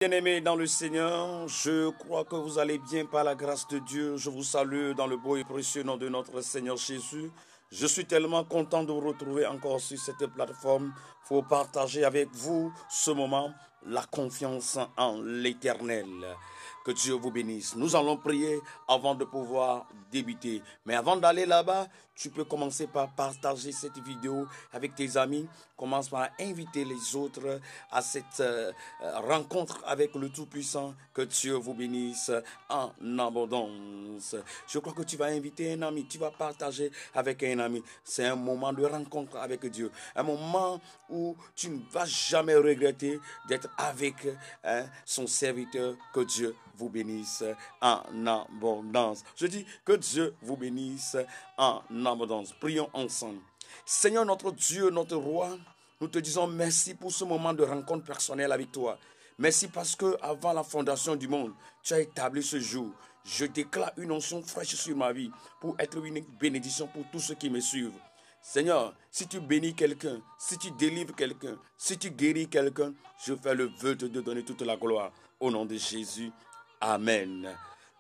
Bien-aimés dans le Seigneur, je crois que vous allez bien par la grâce de Dieu. Je vous salue dans le beau et précieux nom de notre Seigneur Jésus. Je suis tellement content de vous retrouver encore sur cette plateforme pour partager avec vous ce moment, la confiance en l'Éternel. Que Dieu vous bénisse. Nous allons prier avant de pouvoir débuter. Mais avant d'aller là-bas, tu peux commencer par partager cette vidéo avec tes amis. Commence par inviter les autres à cette rencontre avec le Tout-Puissant. Que Dieu vous bénisse en abondance. Je crois que tu vas inviter un ami. Tu vas partager avec un ami. C'est un moment de rencontre avec Dieu. Un moment où tu ne vas jamais regretter d'être avec son serviteur. Que Dieu vous bénisse en abondance. Je dis que Dieu vous bénisse en abondance. Prions ensemble. Seigneur notre Dieu, notre roi, nous te disons merci pour ce moment de rencontre personnelle avec toi. Merci parce que avant la fondation du monde, tu as établi ce jour. Je déclare une onction fraîche sur ma vie pour être une bénédiction pour tous ceux qui me suivent. Seigneur, si tu bénis quelqu'un, si tu délivres quelqu'un, si tu guéris quelqu'un, je fais le vœu de te donner toute la gloire. Au nom de Jésus, Amen.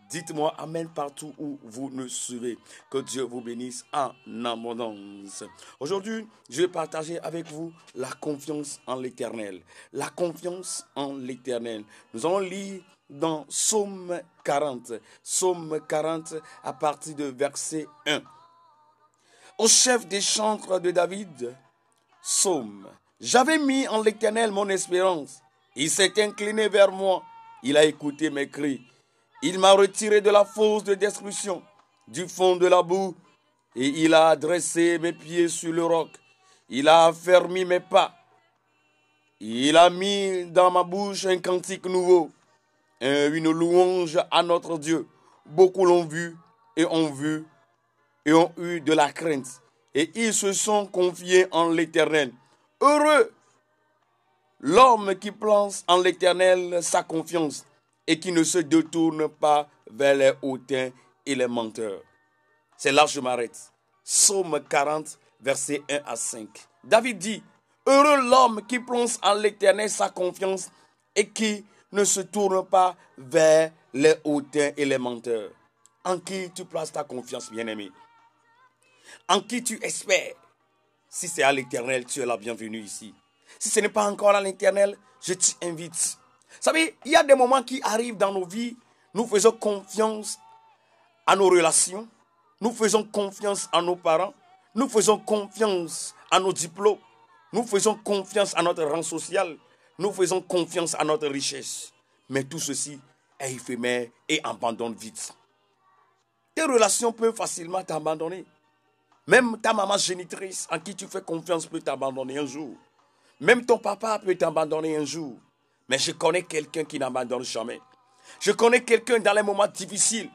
Dites-moi Amen partout où vous nous suivez. Que Dieu vous bénisse en abondance. Aujourd'hui, je vais partager avec vous la confiance en l'Éternel. La confiance en l'Éternel. Nous allons lire dans Psaume 40. Psaume 40 à partir de verset 1. Au chef des chantres de David, Psaume. J'avais mis en l'Éternel mon espérance. Il s'est incliné vers moi. Il a écouté mes cris. Il m'a retiré de la fosse de destruction, du fond de la boue, et il a dressé mes pieds sur le roc. Il a affermi mes pas. Il a mis dans ma bouche un cantique nouveau, une louange à notre Dieu. Beaucoup l'ont vu et ont eu de la crainte. Et ils se sont confiés en l'Éternel. Heureux l'homme qui place en l'Éternel sa confiance et qui ne se détourne pas vers les hautains et les menteurs. C'est là que je m'arrête. Psaume 40, versets 1 à 5. David dit, heureux l'homme qui place en l'Éternel sa confiance et qui ne se tourne pas vers les hautains et les menteurs. En qui tu places ta confiance, bien-aimé? En qui tu espères? Si c'est à l'Éternel, tu es la bienvenue ici. Si ce n'est pas encore à l'Éternel, je t'invite. Vous savez, il y a des moments qui arrivent dans nos vies. Nous faisons confiance à nos relations. Nous faisons confiance à nos parents. Nous faisons confiance à nos diplômes. Nous faisons confiance à notre rang social. Nous faisons confiance à notre richesse. Mais tout ceci est éphémère et abandonne vite. Tes relations peuvent facilement t'abandonner. Même ta maman génitrice en qui tu fais confiance peut t'abandonner un jour. Même ton papa peut t'abandonner un jour. Mais je connais quelqu'un qui n'abandonne jamais. Je connais quelqu'un dans les moments difficiles.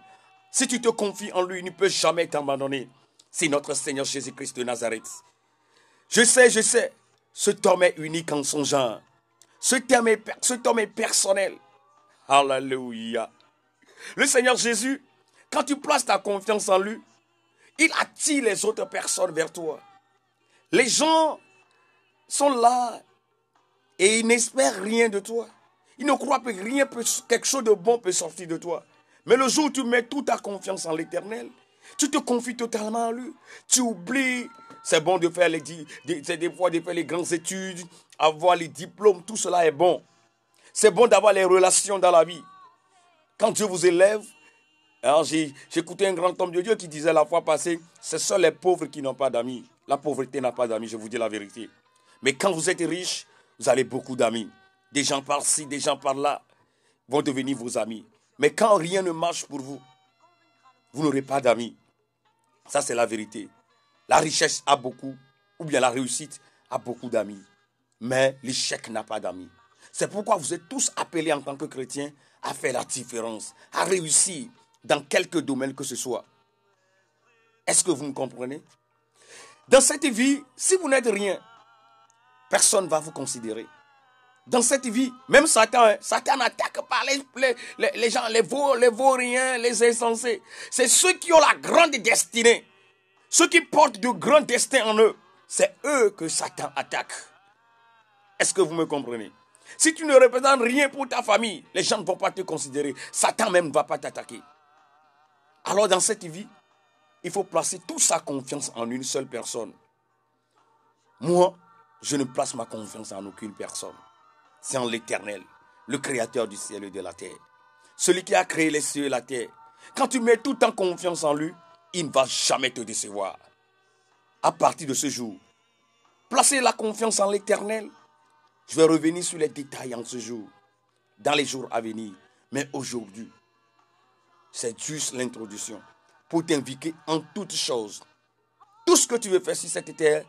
Si tu te confies en lui, il ne peut jamais t'abandonner. C'est notre Seigneur Jésus-Christ de Nazareth. Je sais, cet homme est unique en son genre. Cet homme est personnel. Alléluia. Le Seigneur Jésus, quand tu places ta confiance en lui, il attire les autres personnes vers toi. Les gens sont là et ils n'espèrent rien de toi. Ils ne croient que quelque chose de bon peut sortir de toi. Mais le jour où tu mets toute ta confiance en l'Éternel, tu te confies totalement à lui. Tu oublies, c'est bon de faire des fois de faire les grandes études, avoir les diplômes, tout cela est bon. C'est bon d'avoir les relations dans la vie. Quand Dieu vous élève, alors j'ai écouté un grand homme de Dieu qui disait la fois passée, ce sont les pauvres qui n'ont pas d'amis. La pauvreté n'a pas d'amis, je vous dis la vérité. Mais quand vous êtes riche, vous avez beaucoup d'amis. Des gens par-ci, des gens par-là vont devenir vos amis. Mais quand rien ne marche pour vous, vous n'aurez pas d'amis. Ça, c'est la vérité. La richesse a beaucoup, ou bien la réussite a beaucoup d'amis. Mais l'échec n'a pas d'amis. C'est pourquoi vous êtes tous appelés en tant que chrétiens à faire la différence, à réussir dans quelque domaine que ce soit. Est-ce que vous me comprenez? Dans cette vie, si vous n'êtes rien, personne ne va vous considérer. Dans cette vie, même Satan n'attaque pas les gens, les vauriens, les insensés. C'est ceux qui ont la grande destinée. Ceux qui portent de grands destins en eux. C'est eux que Satan attaque. Est-ce que vous me comprenez? Si tu ne représentes rien pour ta famille, les gens ne vont pas te considérer. Satan même ne va pas t'attaquer. Alors dans cette vie, il faut placer toute sa confiance en une seule personne. Moi, je ne place ma confiance en aucune personne. C'est en l'Éternel, le créateur du ciel et de la terre. Celui qui a créé les cieux et la terre. Quand tu mets toute ta confiance en lui, il ne va jamais te décevoir. À partir de ce jour, placez la confiance en l'Éternel. Je vais revenir sur les détails en ce jour, dans les jours à venir. Mais aujourd'hui, c'est juste l'introduction pour t'inviter en toutes choses. Tout ce que tu veux faire sur cette terre,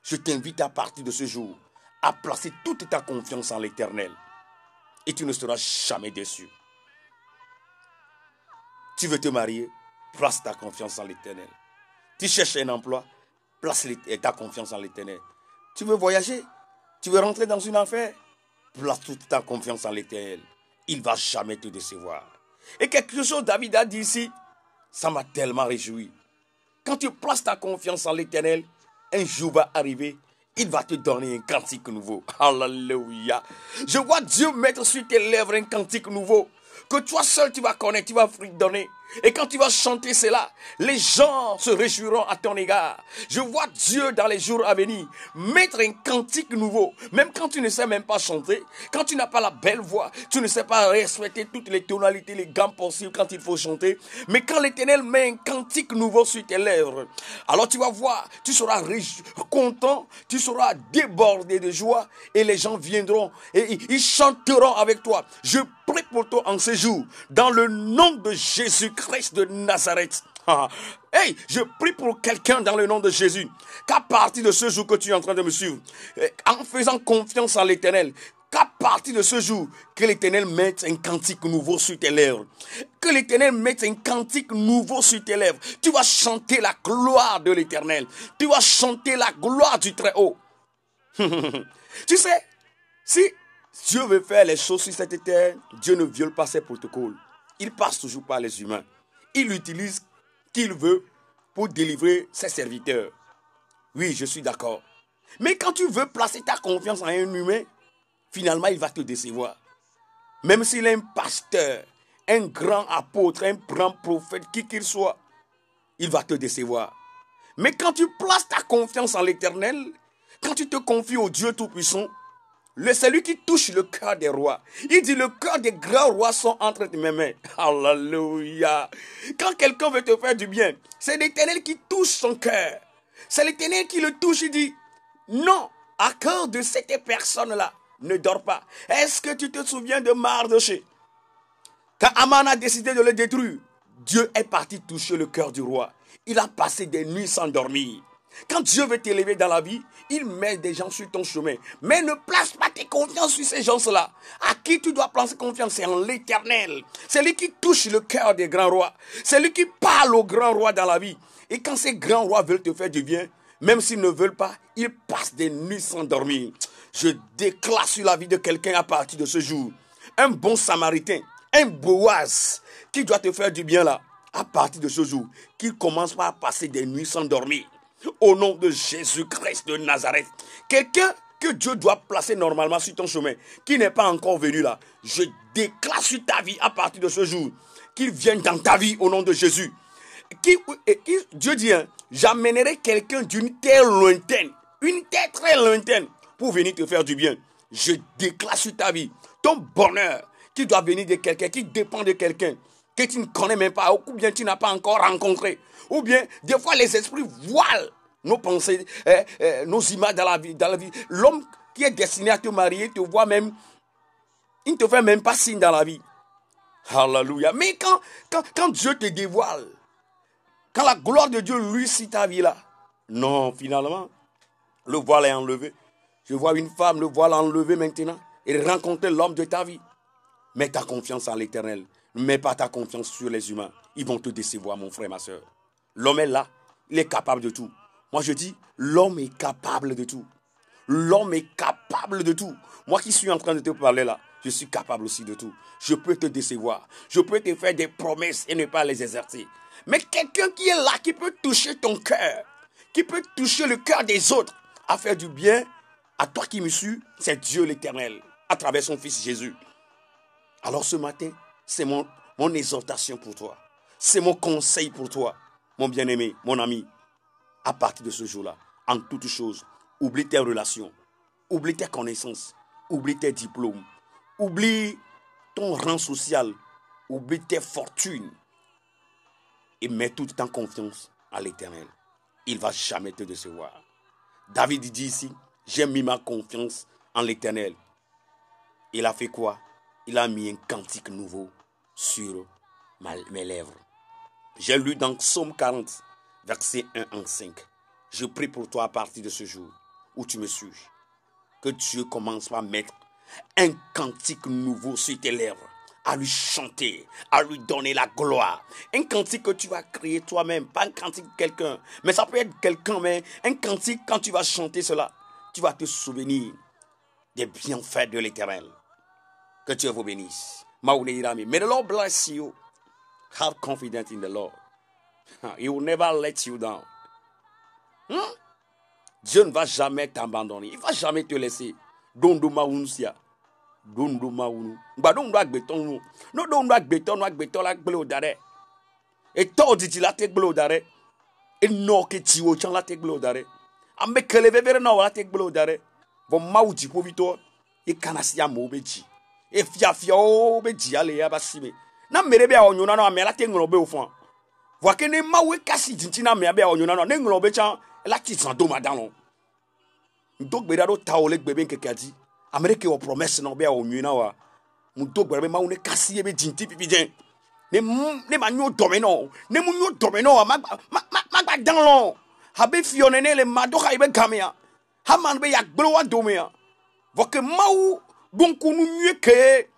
je t'invite à partir de ce jour à placer toute ta confiance en l'Éternel. Et tu ne seras jamais déçu. Tu veux te marier, place ta confiance en l'Éternel. Tu cherches un emploi, place ta confiance en l'Éternel. Tu veux voyager, tu veux rentrer dans une affaire, place toute ta confiance en l'Éternel. Il ne va jamais te décevoir. Et quelque chose David a dit ici, ça m'a tellement réjoui. Quand tu places ta confiance en l'Éternel, un jour va arriver, il va te donner un cantique nouveau. Alléluia. Je vois Dieu mettre sur tes lèvres un cantique nouveau. Que toi seul tu vas connaître, tu vas fredonner. Et quand tu vas chanter cela, les gens se réjouiront à ton égard. Je vois Dieu dans les jours à venir mettre un cantique nouveau. Même quand tu ne sais même pas chanter, quand tu n'as pas la belle voix, tu ne sais pas respecter toutes les tonalités, les gammes possibles quand il faut chanter. Mais quand l'Éternel met un cantique nouveau sur tes lèvres, alors tu vas voir, tu seras content, tu seras débordé de joie et les gens viendront et ils chanteront avec toi. Je prie pour toi en ce jour, dans le nom de Jésus-Christ de Nazareth. Hey, je prie pour quelqu'un dans le nom de Jésus, qu'à partir de ce jour que tu es en train de me suivre, en faisant confiance en l'Éternel, qu'à partir de ce jour, que l'Éternel mette un cantique nouveau sur tes lèvres. Que l'Éternel mette un cantique nouveau sur tes lèvres. Tu vas chanter la gloire de l'Éternel. Tu vas chanter la gloire du Très-Haut. Tu sais, si Dieu veut faire les choses sur cette terre, Dieu ne viole pas ses protocoles. Il passe toujours par les humains. Il utilise qu'il veut pour délivrer ses serviteurs. Oui, je suis d'accord. Mais quand tu veux placer ta confiance en un humain, finalement, il va te décevoir. Même s'il est un pasteur, un grand apôtre, un grand prophète, qui qu'il soit, il va te décevoir. Mais quand tu places ta confiance en l'Éternel, quand tu te confies au Dieu Tout-Puissant, c'est lui qui touche le cœur des rois. Il dit, le cœur des grands rois sont entre mes mains. Alléluia. Quand quelqu'un veut te faire du bien, c'est l'Éternel qui touche son cœur. C'est l'Éternel qui le touche. Il dit, non, à cause de cette personne-là, ne dors pas. Est-ce que tu te souviens de Mardoché? Quand Aman a décidé de le détruire, Dieu est parti toucher le cœur du roi. Il a passé des nuits sans dormir. Quand Dieu veut t'élever dans la vie, il met des gens sur ton chemin. Mais ne place pas tes confiances sur ces gens-là. À qui tu dois placer confiance? C'est en l'Éternel. C'est lui qui touche le cœur des grands rois. C'est lui qui parle aux grands rois dans la vie. Et quand ces grands rois veulent te faire du bien, même s'ils ne veulent pas, ils passent des nuits sans dormir. Je déclare sur la vie de quelqu'un à partir de ce jour. Un bon samaritain, un Boaz qui doit te faire du bien là. À partir de ce jour, qu'il commence par passer des nuits sans dormir. Au nom de Jésus-Christ de Nazareth. Quelqu'un que Dieu doit placer normalement sur ton chemin, qui n'est pas encore venu là, je déclare sur ta vie à partir de ce jour, qu'il vienne dans ta vie au nom de Jésus. Dieu dit, hein, j'amènerai quelqu'un d'une terre lointaine, une terre très lointaine, pour venir te faire du bien. Je déclare sur ta vie, ton bonheur, qui doit venir de quelqu'un, qui dépend de quelqu'un, que tu ne connais même pas, ou bien tu n'as pas encore rencontré. Ou bien, des fois, les esprits voilent nos pensées, nos images dans la vie. L'homme qui est destiné à te marier te voit même, il ne te fait même pas signe dans la vie. Alléluia. Mais quand Dieu te dévoile, quand la gloire de Dieu lui sur ta vie là, non, finalement, le voile est enlevé. Je vois une femme, le voile enlevé maintenant, et rencontrer l'homme de ta vie. Mets ta confiance en l'Éternel. Ne mets pas ta confiance sur les humains. Ils vont te décevoir, mon frère, ma soeur. L'homme est là, il est capable de tout. Moi je dis, l'homme est capable de tout. L'homme est capable de tout. Moi qui suis en train de te parler là, je suis capable aussi de tout. Je peux te décevoir. Je peux te faire des promesses et ne pas les exercer. Mais quelqu'un qui est là, qui peut toucher ton cœur, qui peut toucher le cœur des autres, à faire du bien, à toi qui me suis, c'est Dieu l'Éternel. à travers son Fils Jésus. Alors ce matin, c'est mon exhortation pour toi. C'est mon conseil pour toi, mon bien-aimé, mon ami. À partir de ce jour-là, en toutes choses, oublie tes relations, oublie tes connaissances, oublie tes diplômes, oublie ton rang social, oublie tes fortunes et mets toute ta confiance à l'Éternel. Il ne va jamais te décevoir. David dit ici, j'ai mis ma confiance en l'Éternel. Il a fait quoi? Il a mis un cantique nouveau sur mes lèvres. J'ai lu dans Psaume 40, verset 1 en 5. Je prie pour toi à partir de ce jour où tu me suis. Que Dieu commence par mettre un cantique nouveau sur tes lèvres, à lui chanter, à lui donner la gloire. Un cantique que tu vas créer toi-même, pas un cantique de quelqu'un. Mais ça peut être quelqu'un, mais un cantique, quand tu vas chanter cela, tu vas te souvenir des bienfaits de l'Éternel. Que Dieu vous bénisse. May the Lord bless you. Have confidence in the Lord. He will never let you down. Dieu ne va jamais t'abandonner. Il ne va jamais te laisser. Dondo maunsia. Dondo maunu. Badon agbeton. No dondo agbeton la gbelo dare. Et to dit la te gbelo dare. Et no ke tiwo chan la te gbelo dare. Ambe keleve vere no la te gbelo dare. Vo mauji po vito. E kanasia mo beji. E fia o beji ale ya basime. Na merebe a onyona no amela te ngro be ofan. Vo ke ne mawe kasi jintina me abe a onyona no ne ngro be chan la ti san do madano. Ndok be do taole gbebe nkekadi. Amerike o promesse no be a onyona wa. Ndok be ma une kasi be jinti pipi ne ma nyo domino. Ne mu nyo domino ma dan lo. Habe fione ne le madoka ibe kamia. Ha man be yak blo wa domia. Vo ke mau gonku nu nyeke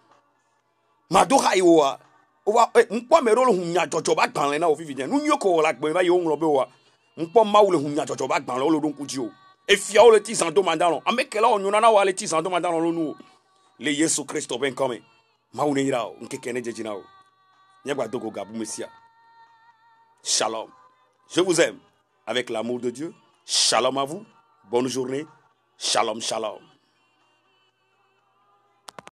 madoka iwa. Owa mpo me rolo hunya jojo ba gban le na ofifiden. Nu nyoko la gbe ba yo nlo be wa. Mpo mau le hunya jojo ba gban lo donku ji o. E fia o le ti san do mandalo. Amekela onyuna na wa le ti san do mandalo lo nu. Le Yesu Christo ben come. Mau ne ira o nkeke ne jejina o. Nyagba dogo gabu mesia. Shalom. Je vous aime avec l'amour de Dieu. Shalom à vous. Bonne journée. Shalom, shalom.